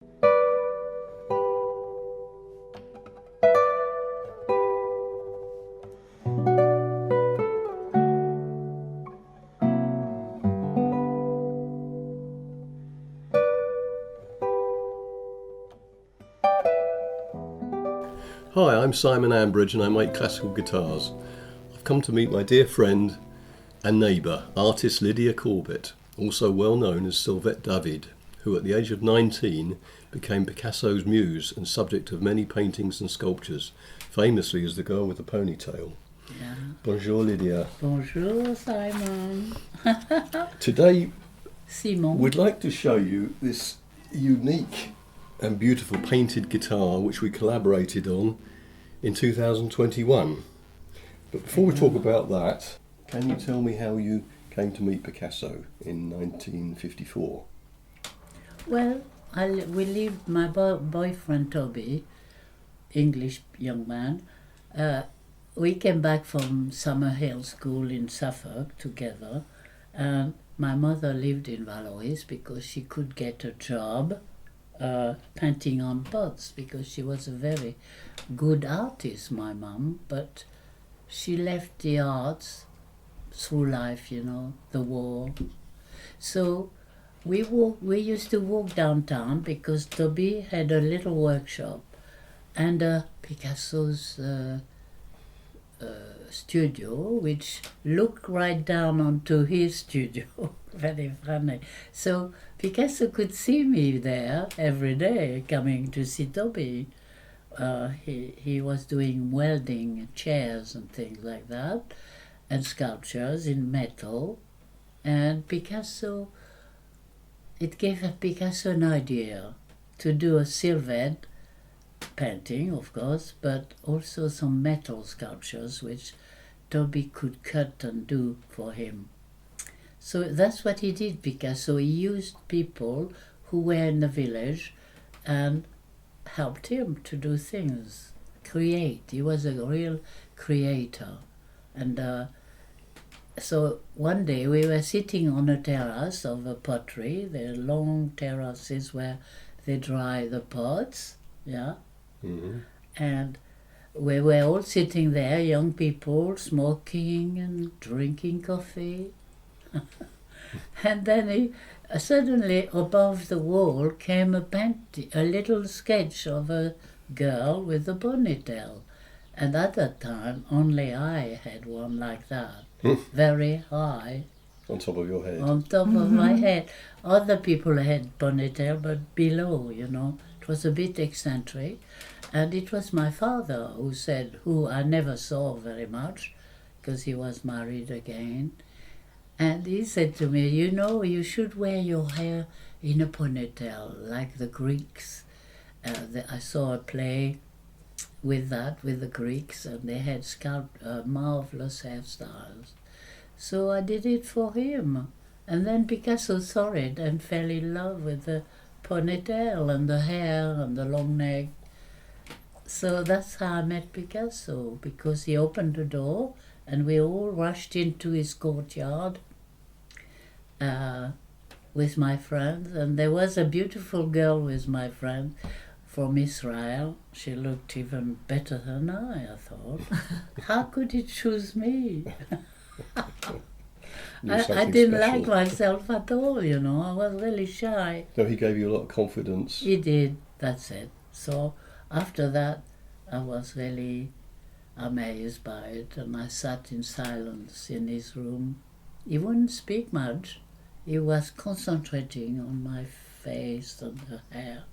Hi, I'm Simon Ambridge and I make classical guitars. I've come to meet my dear friend and neighbour, artist Lydia Corbett, also well known as Sylvette, who at the age of 19 became Picasso's muse and subject of many paintings and sculptures, famously as the girl with the ponytail. Yeah. Bonjour Lydia. Bonjour Simon. Today Simon. we'd like to show you this unique and beautiful painted guitar which we collaborated on in 2021. But before we talk about that, can you tell me how you came to meet Picasso in 1954? Well, we lived, my boyfriend Toby, English young man, we came back from Summerhill School in Suffolk together, and my mother lived in Valois because she could get a job painting on pots, because she was a very good artist, my mum, but she left the arts through life, the war. So we used to walk downtown because Toby had a little workshop and Picasso's studio, which looked right down onto his studio. Very funny. So Picasso could see me there every day coming to see Toby. He was doing welding chairs and things like that, and sculptures in metal. And Picasso, it gave Picasso an idea to do a Sylvette painting, of course, but also some metal sculptures which Toby could cut and do for him. So that's what he did, Picasso. He used people who were in the village and helped him to do things, create. He was a real creator. And so one day we were sitting on a terrace of a pottery, the long terraces where they dry the pots, yeah? Mm-hmm. And we were all sitting there, young people, smoking and drinking coffee. And then suddenly above the wall came a little sketch of a girl with a ponytail. And at that time, only I had one like that, very high. On top of your head? On top of my head. Other people had ponytail, but below, It was a bit eccentric. And it was my father who I never saw very much, because he was married again. And he said to me, you should wear your hair in a ponytail, like the Greeks. I saw a play with the Greeks, and they had marvelous hairstyles. So I did it for him. And then Picasso saw it and fell in love with the ponytail and the hair and the long neck. So that's how I met Picasso, because he opened the door and we all rushed into his courtyard with my friends. And there was a beautiful girl with my friend from Israel. She looked even better than I thought. How could he choose me? I didn't like myself at all, I was really shy. So he gave you a lot of confidence? He did, that's it. So after that, I was really amazed by it, and I sat in silence in his room. He wouldn't speak much. He was concentrating on my face and the hair.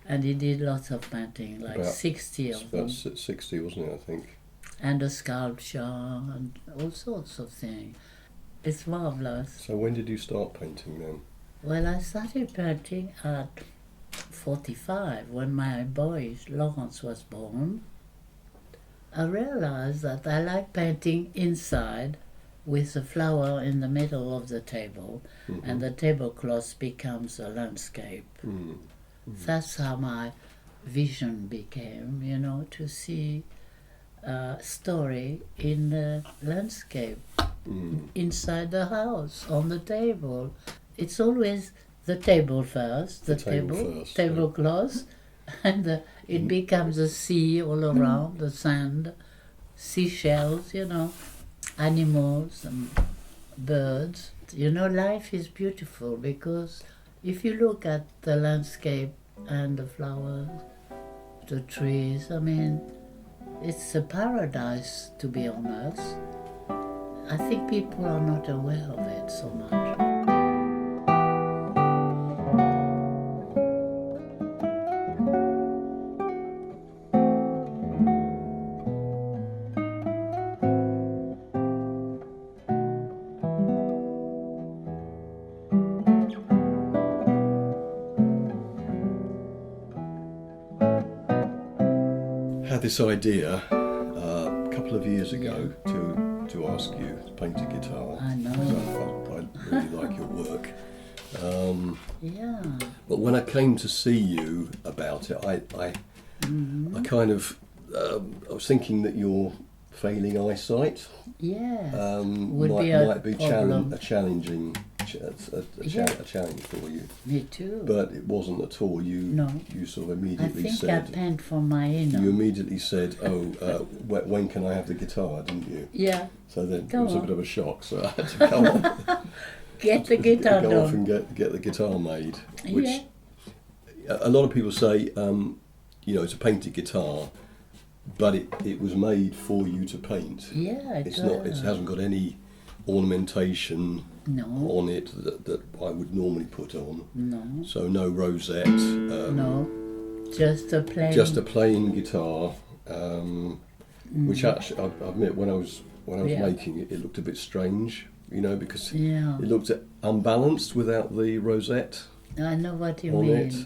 And he did lots of painting, like about 60 of them. About 60, wasn't it, I think? And a sculpture and all sorts of things. It's marvellous. So when did you start painting then? Well, I started painting at 45, when my boy, Lawrence, was born. I realized that I like painting inside with a flower in the middle of the table, and the tablecloth becomes a landscape. That's how my vision became, to see a story in the landscape, inside the house, on the table. It's always the table first, the table table, first, tablecloth, and it becomes a sea all around, the sand, seashells, animals and birds. Life is beautiful because if you look at the landscape and the flowers, the trees, it's a paradise to be on earth. I think people are not aware of it so much. Had this idea a couple of years ago to ask you to paint a guitar. I know. So I really like your work. Yeah. But when I came to see you about it, I kind of I was thinking that your failing eyesight Yes. might be problem. a challenge for you. Me too. But it wasn't at all. No. You sort of I immediately think said. I paint from my inner. You immediately said, when can I have the guitar, didn't you? Yeah. So then Go it was a on. bit of a shock, so I had to go off, Get the guitar go off done. and get the guitar made, which Yeah. a lot of people say, it's a painted guitar, but it was made for you to paint. Yeah, It hasn't got any ornamentation No. on it that I would normally put on. No. So no rosette. No. Just a plain. Just a plain guitar, which actually, I admit, when I was Yeah. making it, it looked a bit strange, because Yeah. it looked unbalanced without the rosette I know what you on mean. it.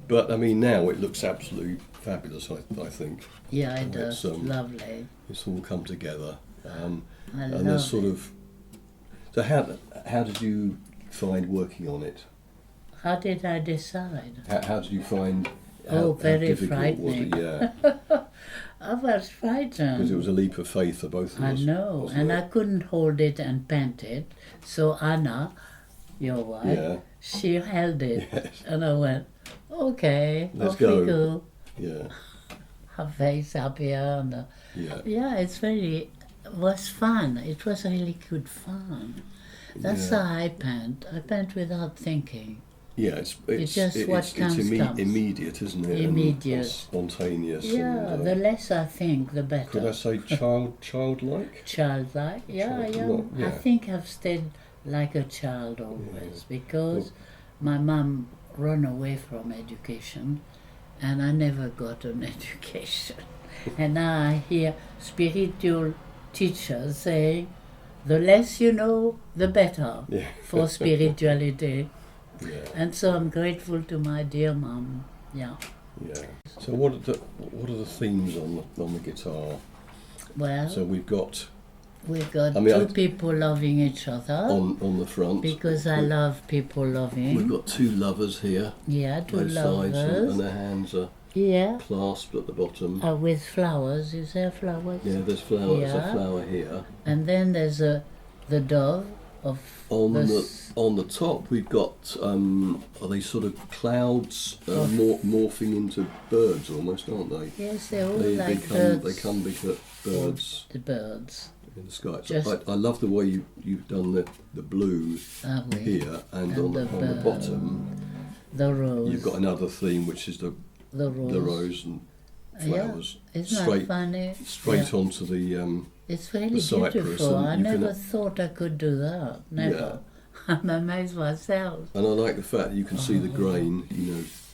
But now it looks absolutely fabulous. I think Yeah, it It's, does. Lovely. it's all come together, I and love there's sort it. of. So how did you find working on it? How did I decide? How did you find? Oh, how very difficult was it? frightening. Yeah, I was frightened. because it was a leap of faith for both of I us. know, wasn't and it? I couldn't hold it and paint it. So Anna, your wife, Yeah. she held it, Yes. and I went, okay, Let's off go. we go. Yeah, Her face up here, and yeah. yeah, it was fun. It was really good fun. That's Yeah. how I paint. I paint without thinking. Yeah, it's just what comes. immediate, isn't it? Immediate. And spontaneous. Yeah, and, the less I think, the better. could I say childlike? Childlike, yeah. Yeah. I think I've stayed like a child always because my mum ran away from education and I never got an education. And now I hear spiritual teachers saying, the less you know, the better Yeah. for spirituality. Yeah, And so I'm grateful to my dear mum. Yeah. yeah. So what are the themes on the guitar? Well, So we've got we've got I mean, two I- people loving each other. on the front. Because I love people loving. We've got two lovers here, Yeah, two both sides, and lovers. their hands are Yeah, clasped at the bottom. with flowers. Is there flowers? Yeah, there's flowers. There's a Yeah. flower here. And then there's the dove of On the on the top, we've got are they sort of clouds Of- morphing into birds almost, aren't they? yes, they're all They like become birds. birds The birds. in the sky. Just- So I love the way you've done the blue Are we? here, and on the the bird. bottom The rose. you've got another theme, which is the rose and flowers. Yeah, isn't straight that funny? straight Yeah. onto the It's really the cypress, beautiful. and I you can- never thought I could do that. Never. I'm amazed myself. and I like the fact that you can see the grain.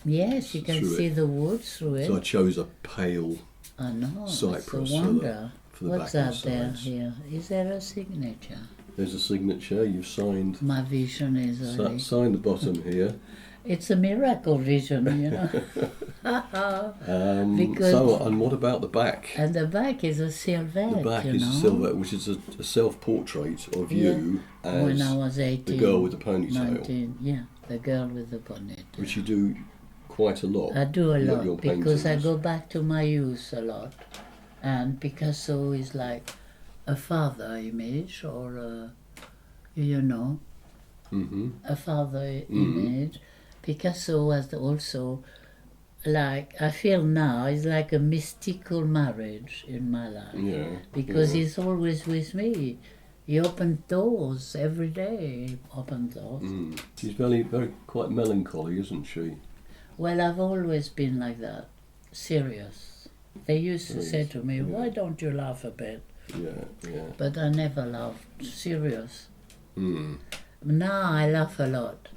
Yes, you can Through see it. the wood through it. So I chose a pale I know. cypress It's a wonder. for the What's back and that there sides. here? Is there a signature? There's a signature. You've signed. My vision is only. Sign the bottom here. It's a miracle vision, you know. Because- So, and what about the back? And the back is a Sylvette, The back you is know. a Sylvette, which is a self-portrait of you When I as was 18. the girl with the ponytail, 19, yeah, the girl with the bonnet. which you do quite a lot. I do a Your lot because I paintings. go back to my youth a lot. And Picasso is like a father image or, a father image. Picasso was also like, I feel now, it's like a mystical marriage in my life. Yeah. Because he's always with me. He opens doors every day. He opens doors. She's very, very quite melancholy, isn't she? Well, I've always been like that, serious. They used to say to me, why don't you laugh a bit? Yeah. But I never laughed, serious. Mm. Now I laugh a lot.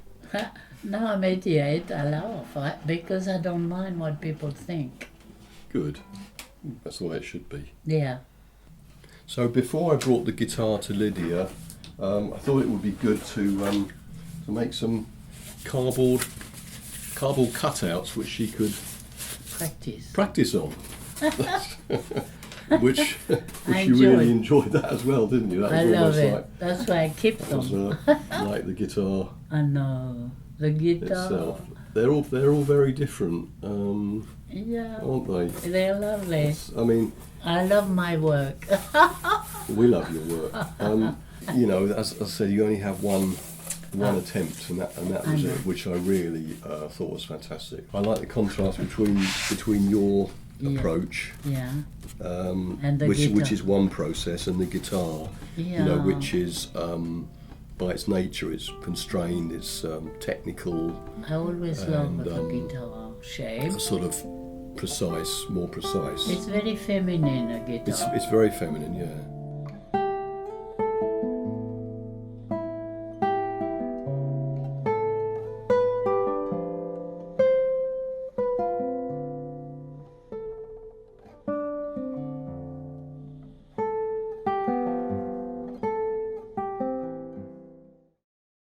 Now I'm 88, I laugh because I don't mind what people think. Good. That's the way it should be. Yeah. So before I brought the guitar to Lydia, I thought it would be good to make some cardboard cutouts which she could practice on. which you really enjoyed that as well, didn't you? That was I love it. Like, that's why I keep them. Like the guitar. I know the guitar itself. They're all very different, yeah, aren't they? They're lovely. I love my work. We love your work. You know, as I said, you only have one attempt, and that was it, which I really thought was fantastic. I like the contrast between your approach, and the guitar, which is one process, and the guitar, you know, which is by its nature, it's constrained, it's technical. I always love the guitar shape. Sort of precise, more precise. It's very feminine, a guitar. It's very feminine, yeah.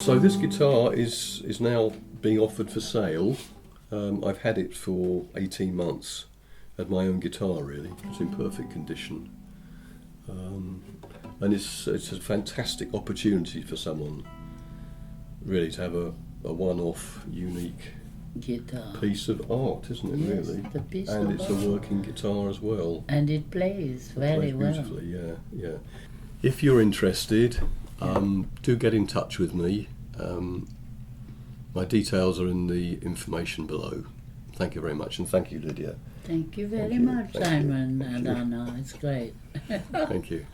So this guitar is now being offered for sale. I've had it for 18 months. Had my own guitar, really. It's in perfect condition, and it's a fantastic opportunity for someone really to have a one-off, unique guitar piece of art, isn't it? Yes, really, the piece and of it's art. a working guitar as well. And it plays very well. Beautifully, yeah. If you're interested, do get in touch with me. My details are in the information below. Thank you very much, and thank you, Lydia. Thank you very much, Simon and Anna. It's great. Thank you.